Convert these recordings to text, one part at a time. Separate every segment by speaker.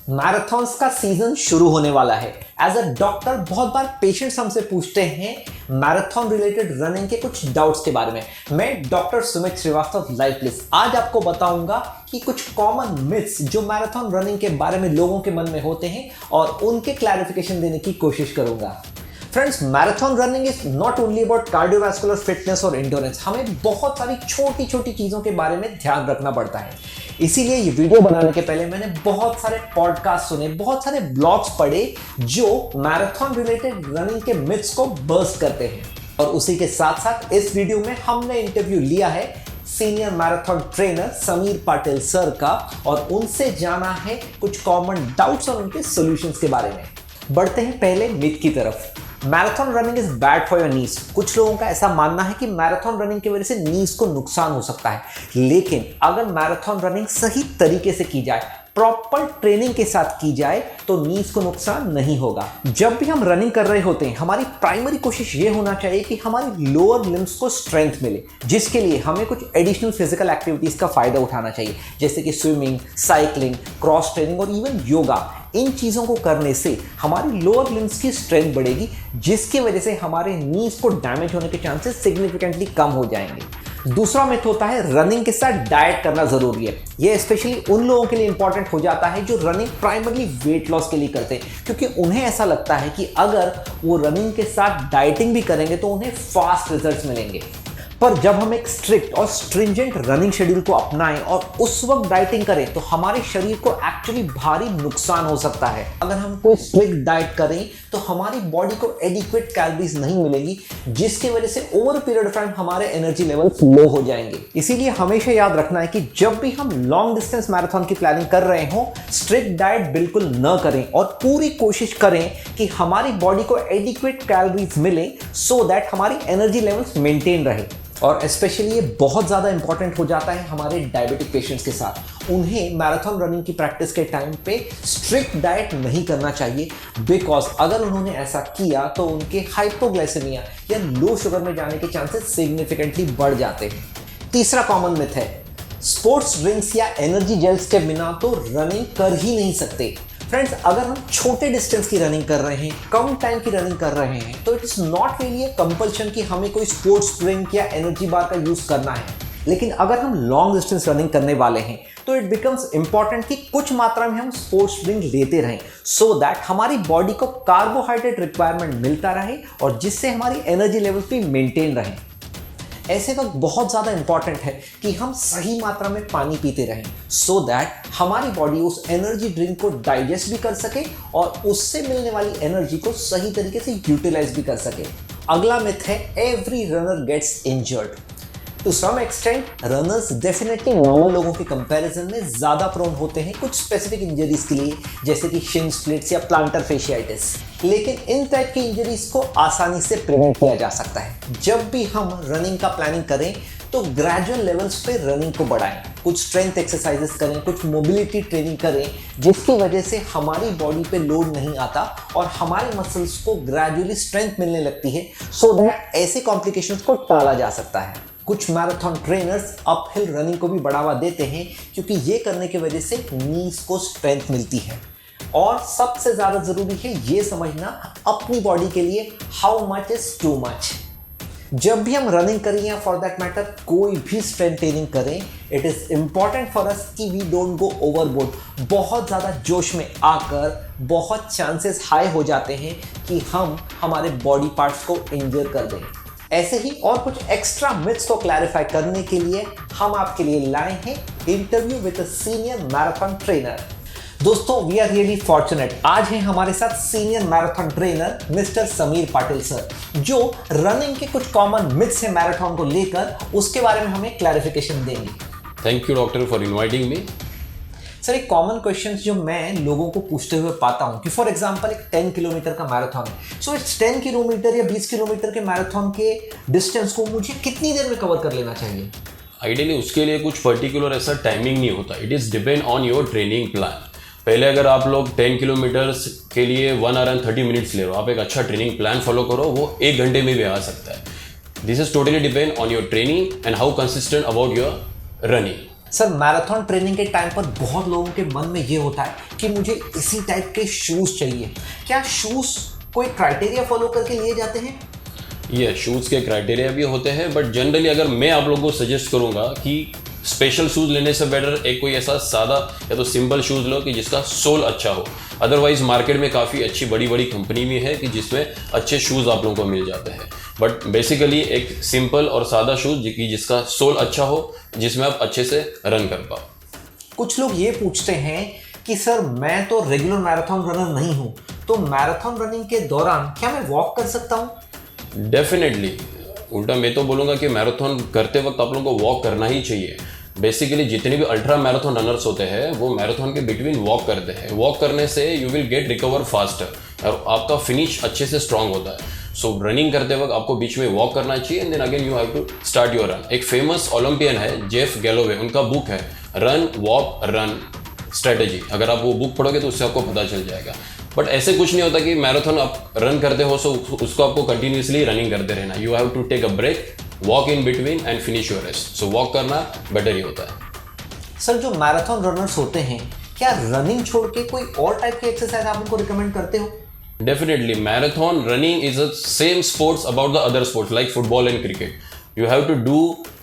Speaker 1: Marathons का season शुरू होने वाला है। एज अ डॉक्टर बहुत बार पेशेंट्स हमसे पूछते हैं मैराथन रिलेटेड रनिंग के कुछ डाउट्स के बारे में। मैं doctor Sumit Srivastava life please आज आपको बताऊंगा कि कुछ कॉमन मिथ्स जो मैराथन रनिंग के बारे में लोगों के मन में होते हैं और उनके क्लैरिफिकेशन देने की कोशिश करूंगा। Friends, marathon running is not only about cardiovascular fitness और एंड्योरेंस। हमें बहुत सारी छोटी छोटी चीजों के बारे में ध्यान रखना पड़ता है। इसीलिए ये वीडियो बनाने के पहले मैंने बहुत सारे पॉडकास्ट सुने, बहुत सारे ब्लॉग्स पढ़े जो मैराथन रिलेटेड रनिंग के मिथ्स को बर्स्ट करते हैं। और उसी के साथ साथ इस वीडियो में हमने इंटरव्यू लिया है senior marathon trainer Sameer Patil sir का और उनसे जाना है कुछ कॉमन डाउट्स और उनके सॉल्यूशंस के बारे में। बढ़ते हैं पहले मिथ की तरफ। Marathon running is bad for your knees. कुछ लोगों का ऐसा मानना है कि मैराथन रनिंग की वजह से नीज को नुकसान हो सकता है, लेकिन अगर मैराथन रनिंग सही तरीके से की जाए, प्रॉपर ट्रेनिंग के साथ की जाए तो नीज को नुकसान नहीं होगा। जब भी हम रनिंग कर रहे होते हैं हमारी प्राइमरी कोशिश ये होना चाहिए कि हमारी लोअर लिम्स को स्ट्रेंथ मिले, जिसके लिए हमें कुछ एडिशनल फिजिकल एक्टिविटीज का फायदा उठाना चाहिए, जैसे कि स्विमिंग, साइकिलिंग, क्रॉस ट्रेनिंग और इवन योगा। इन चीज़ों को करने से हमारी लोअर लिम्स की स्ट्रेंथ बढ़ेगी, जिसकी वजह से हमारे नीज को डैमेज होने के चांसेस सिग्निफिकेंटली कम हो जाएंगे। दूसरा मिथ होता है रनिंग के साथ डाइट करना जरूरी है। ये स्पेशली उन लोगों के लिए इंपॉर्टेंट हो जाता है जो रनिंग प्राइमरली वेट लॉस के लिए करते हैं, क्योंकि उन्हें ऐसा लगता है कि अगर वो रनिंग के साथ डाइटिंग भी करेंगे तो उन्हें फास्ट रिजल्ट्स मिलेंगे। पर जब हम एक स्ट्रिक्ट और स्ट्रिंजेंट रनिंग शेड्यूल को अपनाएं और उस वक्त डाइटिंग करें तो हमारे शरीर को एक्चुअली भारी नुकसान हो सकता है। अगर हम कोई स्ट्रिक्ट डाइट करें तो हमारी बॉडी को एडिक्वेट कैलोरीज नहीं मिलेगी, जिसकी वजह से ओवर पीरियड ऑफ टाइम हमारे एनर्जी लेवल्स लो हो जाएंगे। इसीलिए हमेशा याद रखना है कि जब भी हम लॉन्ग डिस्टेंस मैराथन की प्लानिंग कर रहे हो, स्ट्रिक्ट डाइट बिल्कुल न करें और पूरी कोशिश करें कि हमारी बॉडी को एडिक्वेट कैलोरीज मिले, सो दैट हमारी एनर्जी लेवल्स मेंटेन रहे। और स्पेशली ये बहुत ज़्यादा इंपॉर्टेंट हो जाता है हमारे डायबिटिक पेशेंट्स के साथ। उन्हें मैराथन रनिंग की प्रैक्टिस के टाइम पे स्ट्रिक्ट डाइट नहीं करना चाहिए, बिकॉज अगर उन्होंने ऐसा किया तो उनके हाइपोग्लाइसेमिया या लो शुगर में जाने के चांसेस सिग्निफिकेंटली बढ़ जाते हैं। तीसरा कॉमन मिथ है स्पोर्ट्स ड्रिंक्स या एनर्जी जेल्स के बिना तो रनिंग कर ही नहीं सकते। फ्रेंड्स, अगर हम छोटे डिस्टेंस की रनिंग कर रहे हैं, कम टाइम की रनिंग कर रहे हैं, तो it is not really a compulsion कि हमें कोई स्पोर्ट्स ड्रिंक या एनर्जी बार का यूज करना है। लेकिन अगर हम लॉन्ग डिस्टेंस रनिंग करने वाले हैं तो इट बिकम्स इंपॉर्टेंट कि कुछ मात्रा में हम स्पोर्ट्स ड्रिंक लेते रहें, सो दैट हमारी बॉडी को कार्बोहाइड्रेट रिक्वायरमेंट मिलता रहे और जिससे हमारी एनर्जी लेवल भी मेंटेन रहे। ऐसे वक्त बहुत ज़्यादा इंपॉर्टेंट है कि हम सही मात्रा में पानी पीते रहें, सो दैट हमारी बॉडी उस एनर्जी ड्रिंक को डाइजेस्ट भी कर सके और उससे मिलने वाली एनर्जी को सही तरीके से यूटिलाइज भी कर सके। अगला मिथ है every runner gets injured. To some extent runners definitely normal लोगों के कंपैरिजन में ज़्यादा प्रोन होते हैं कुछ स्पेसिफिक इंजरीज के लिए, जैसे कि शिन स्प्लिट्स या प्लांटर फेशियाइटिस। लेकिन इन टाइप की इंजरीज को आसानी से प्रिवेंट किया जा सकता है। जब भी हम रनिंग का प्लानिंग करें तो ग्रेजुअल लेवल्स पे रनिंग को बढ़ाएं, कुछ स्ट्रेंथ एक्सरसाइजेस करें, कुछ मोबिलिटी ट्रेनिंग करें, जिसकी वजह से हमारी बॉडी पे लोड नहीं आता और हमारे मसल्स को ग्रेजुअली स्ट्रेंथ मिलने लगती है, सो दैट ऐसे कॉम्प्लिकेशंस को टाला जा सकता है। कुछ मैराथन ट्रेनर्स अपहिल रनिंग को भी बढ़ावा देते हैं, क्योंकि ये करने की वजह से नीज को स्ट्रेंथ मिलती है। और सबसे ज़्यादा ज़रूरी है ये समझना अपनी बॉडी के लिए how much is too much. जब भी हम रनिंग करें या फॉर दैट मैटर कोई भी स्ट्रेंथ ट्रेनिंग करें, it is important for us कि वी डोंट गो ओवरबोर्ड। बहुत ज़्यादा जोश में आकर बहुत चांसेस हाई हो जाते हैं कि हम हमारे बॉडी पार्ट्स को इंजर कर दें। ऐसे ही और कुछ एक्स्ट्रा मिथ्स को क्लैरिफाई करने के लिए हम आपके लिए लाए हैं interview with a senior marathon trainer. दोस्तों, वी आर रियली फॉर्चुनेट, आज हैं हमारे साथ senior marathon trainer mister Sameer Patil sir, जो रनिंग के कुछ कॉमन मिथ्स हैं मैराथन को लेकर, उसके बारे में हमें क्लैरिफिकेशन देंगे।
Speaker 2: Thank you doctor for inviting me.
Speaker 1: Sir, एक कॉमन क्वेश्चन जो मैं लोगों को पूछते हुए पाता हूँ कि फॉर एग्जांपल एक 10 किलोमीटर का मैराथन है, सो इस 10 किलोमीटर या 20 किलोमीटर के मैराथन के डिस्टेंस को मुझे कितनी देर में कवर कर लेना चाहिए?
Speaker 2: आइडियली उसके लिए कुछ पर्टिकुलर ऐसा टाइमिंग नहीं होता, it is depend on your training plan. पहले अगर आप लोग 10 किलोमीटर्स के लिए 1 आवर एंड 30 मिनट्स ले रहे हो, आप एक अच्छा ट्रेनिंग प्लान फॉलो करो, वो 1 घंटे में भी आ सकता है। This is totally depend on your training and how consistent about your running.
Speaker 1: Sir marathon training के टाइम पर बहुत लोगों के मन में ये होता है कि मुझे इसी टाइप के शूज़ चाहिए। क्या शूज़ कोई क्राइटेरिया फॉलो करके लिए जाते हैं?
Speaker 2: ये शूज़ के क्राइटेरिया भी होते हैं, बट जनरली अगर मैं आप लोगों को सजेस्ट करूंगा कि स्पेशल शूज़ लेने से बेटर एक कोई ऐसा सादा या तो सिंपल शूज़ लो कि जिसका सोल अच्छा हो। अदरवाइज मार्केट में काफ़ी अच्छी बड़ी बड़ी कंपनी भी है कि जिसमें अच्छे शूज़ आप लोगों को मिल जाते हैं, बट बेसिकली एक सिंपल और सादा शूज़ जिसका सोल अच्छा हो, जिसमें आप अच्छे से रन कर पाओ।
Speaker 1: कुछ लोग ये पूछते हैं कि सर मैं तो रेगुलर मैराथन रनर नहीं हूँ, तो मैराथन रनिंग के दौरान क्या मैं वॉक कर सकता हूँ?
Speaker 2: डेफिनेटली, उल्टा मैं तो बोलूँगा कि मैराथन करते वक्त आप लोगों को वॉक करना ही चाहिए। बेसिकली जितने भी अल्ट्रा मैराथन रनर्स होते हैं वो मैराथन के बिटवीन वॉक करते हैं। वॉक करने से you will gate recover faster और आपका फिनिश अच्छे से स्ट्रांग होता है। सो रनिंग करते वक्त आपको बीच में वॉक करना चाहिए and then again you have to start your run. एक फेमस ओलंपियन है जेफ गैलोवे, उनका बुक है रन वॉक रन स्ट्रेटेजी। अगर आप वो बुक पढ़ोगे तो उससे आपको पता चल जाएगा। बट ऐसे कुछ नहीं होता कि मैराथन आप रन करते हो सो उसको आपको कंटिन्यूसली रनिंग करते रहना। You have to take a break, walk in between and finish your rest. So walk करना बेटर ही होता है।
Speaker 1: सर जो मैराथन रनर्स होते हैं क्या रनिंग छोड़ के कोई और टाइप की एक्सरसाइज आप उनको रिकमेंड करते हो?
Speaker 2: Definitely, marathon running is the same sports about the other sports like football and cricket. You have to do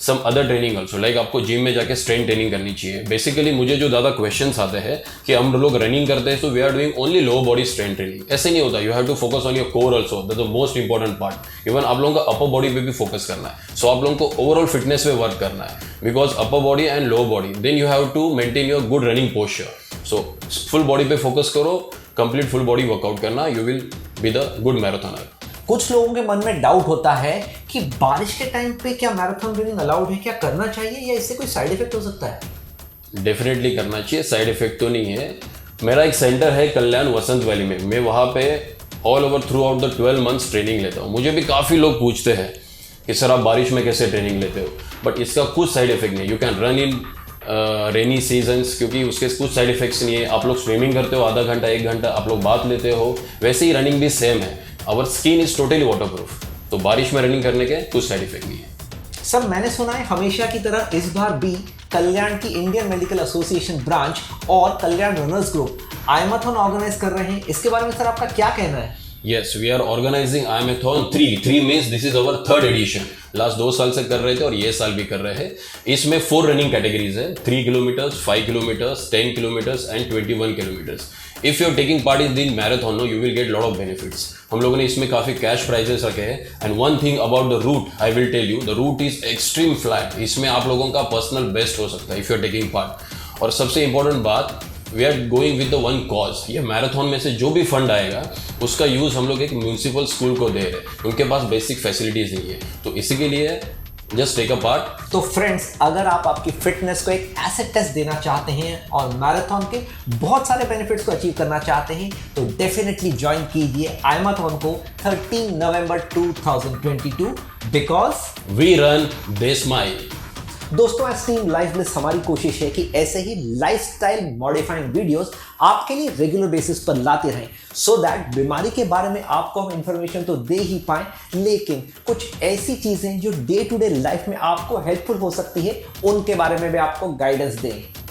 Speaker 2: some other training also. Like आपको जिम में जाके स्ट्रेंथ ट्रेनिंग करनी चाहिए। बेसिकली मुझे जो ज़्यादा क्वेश्चंस आते हैं कि हम लोग रनिंग करते हैं तो we are doing only low body strength training. ऐसे नहीं होता। You have to focus on your core also, that's the most important part. Even आप लोगों का अपर बॉडी पे भी फोकस करना है। सो आप लोगों को ओवरऑल फिटनेस पे वर्क करना है, because upper body and low body, then you have to maintain your good running posture. So full body पे फोकस करो, कंप्लीट फुल बॉडी वर्कआउट करना, you will be the good marathoner.
Speaker 1: कुछ लोगों के मन में डाउट होता है कि बारिश के टाइम पे क्या मैराथन रनिंग अलाउड है, क्या करना चाहिए या इससे कोई साइड इफेक्ट हो सकता है?
Speaker 2: डेफिनेटली करना चाहिए, साइड इफेक्ट तो नहीं है। मेरा एक सेंटर है कल्याण वसंत वैली में, मैं वहाँ पे all over through out the 12 months training लेता हूँ। मुझे भी काफ़ी लोग पूछते हैं कि सर आप बारिश में कैसे ट्रेनिंग लेते हो, बट इसका कुछ साइड इफेक्ट नहीं। You can run in rainy seasons, क्योंकि उसके कुछ साइड इफेक्ट्स नहीं है। आप लोग स्विमिंग करते हो आधा घंटा 1 घंटा, आप लोग बात लेते हो, वैसे ही रनिंग भी सेम है। Our skin is totally waterproof, तो बारिश में रनिंग करने के कुछ साइड इफेक्ट नहीं है।
Speaker 1: सर मैंने सुना है हमेशा की तरह इस बार भी कल्याण की इंडियन मेडिकल एसोसिएशन ब्रांच और कल्याण रनर्स ग्रुप आईमैथन ऑर्गेनाइज कर रहे हैं, इसके बारे में सर आपका क्या कहना है?
Speaker 2: Yes, we are organizing IMAthon 3 means this is our 3rd edition. Last 2 साल से कर रहे थे और ये साल भी कर रहे हैं। इसमें 4 रनिंग कैटेगरीज है, 3 kilometres, 5 kilometres, 10 kilometres and 21 kilometres. If you are taking part in the marathon no, you will get lot of benefits. हम लोगों ने इसमें काफ़ी कैश प्राइजेस रखे हैं। And one thing about the route I will tell you, the route is extreme flat. इसमें आप लोगों का पर्सनल बेस्ट हो सकता है if you are taking part. और सबसे इंपॉर्टेंट बात, we are going with the one cause. ये मैराथन में से जो भी फंड आएगा उसका यूज़ हम लोग एक म्यूनसिपल स्कूल को दे रहे हैं, उनके पास बेसिक फैसिलिटीज़ नहीं है, तो इसी के लिए जस्ट टेक अ पार्ट।
Speaker 1: तो फ्रेंड्स, अगर आप आपकी फिटनेस को एक एसिड टेस्ट देना चाहते हैं और मैराथन के बहुत सारे बेनिफिट्स को अचीव करना चाहते हैं तो डेफिनेटली ज्वाइन कीजिए आईमैथन को 13 नवंबर 2022, because
Speaker 2: we run the smile.
Speaker 1: दोस्तों, एस्टीम लाइफ ब्लिस हमारी कोशिश है कि ऐसे ही लाइफस्टाइल मॉडिफाइंग वीडियोस आपके लिए रेगुलर बेसिस पर लाते रहें, सो दैट बीमारी के बारे में आपको हम इंफॉर्मेशन तो दे ही पाएं, लेकिन कुछ ऐसी चीजें जो डे टू डे लाइफ में आपको हेल्पफुल हो सकती है उनके बारे में भी आपको गाइडेंस दें।